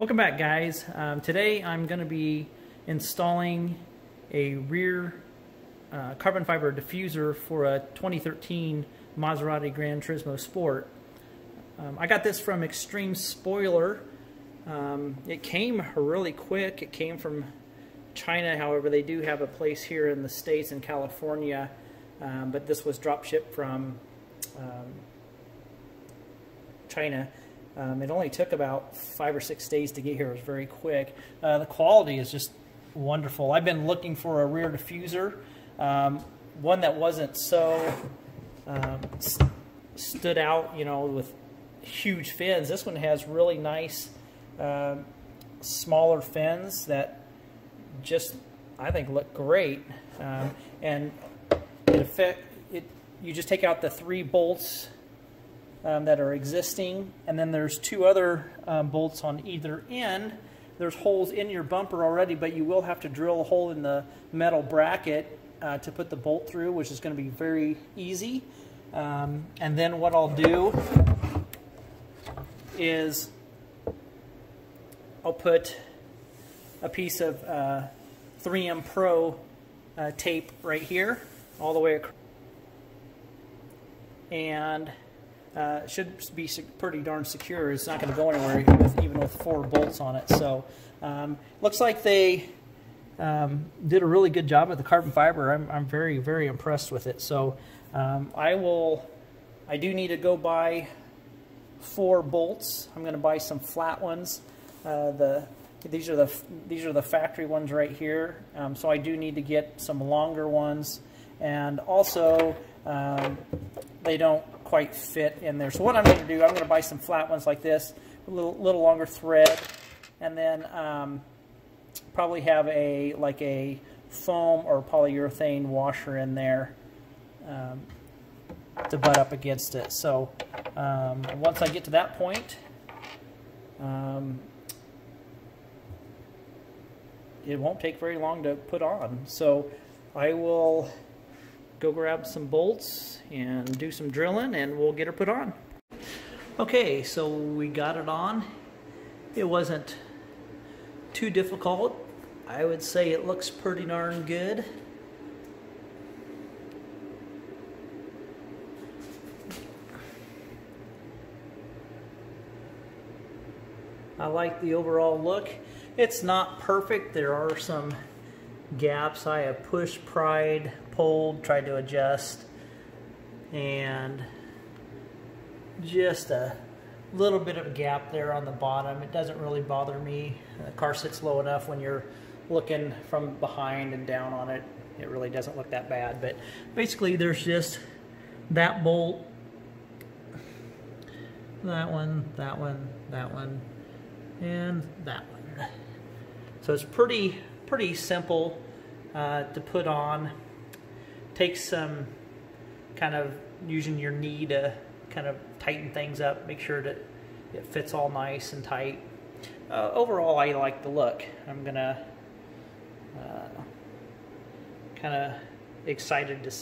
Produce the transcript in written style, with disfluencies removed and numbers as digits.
Welcome back, guys. Today I'm going to be installing a rear carbon fiber diffuser for a 2013 Maserati Granturismo Sport. I got this from Extreme Spoiler. It came really quick. It came from China. However, they do have a place here in the States in California, but this was drop shipped from China. It only took about 5 or 6 days to get here. It was very quick. The quality is just wonderful. I've been looking for a rear diffuser, one that wasn't so stood out, you know, with huge fins. This one has really nice smaller fins that just, I think, look great. And you just take out the 3 bolts that are existing, and then there's 2 other bolts on either end. There's holes in your bumper already, but you will have to drill a hole in the metal bracket to put the bolt through, which is going to be very easy. And then what I'll do is I'll put a piece of 3M Pro tape right here all the way across, and it should be pretty darn secure. It's not going to go anywhere even with 4 bolts on it. So looks like they did a really good job with the carbon fiber. I'm very, very impressed with it. So I do need to go buy 4 bolts. I'm going to buy some flat ones. These are the factory ones right here. So I do need to get some longer ones, and also they don't quite fit in there. So what I'm going to do, I'm going to buy some flat ones like this, a little longer thread, and then probably have a foam or polyurethane washer in there to butt up against it. So once I get to that point, it won't take very long to put on. So I will go grab some bolts and do some drilling, and we'll get her put on. Okay, so we got it on. It wasn't too difficult. I would say it looks pretty darn good. I like the overall look. It's not perfect. There are some gaps. I have pushed, pried, pulled, tried to adjust, and just a little bit of a gap there on the bottom. It doesn't really bother me. The car sits low enough when you're looking from behind and down on it. It really doesn't look that bad. But basically there's just that bolt, that one, that one, that one, and that one. So it's pretty simple to put on. Takes some kind of using your knee to kind of tighten things up, make sure that it fits all nice and tight. Overall, I like the look. I'm gonna kind of excited to see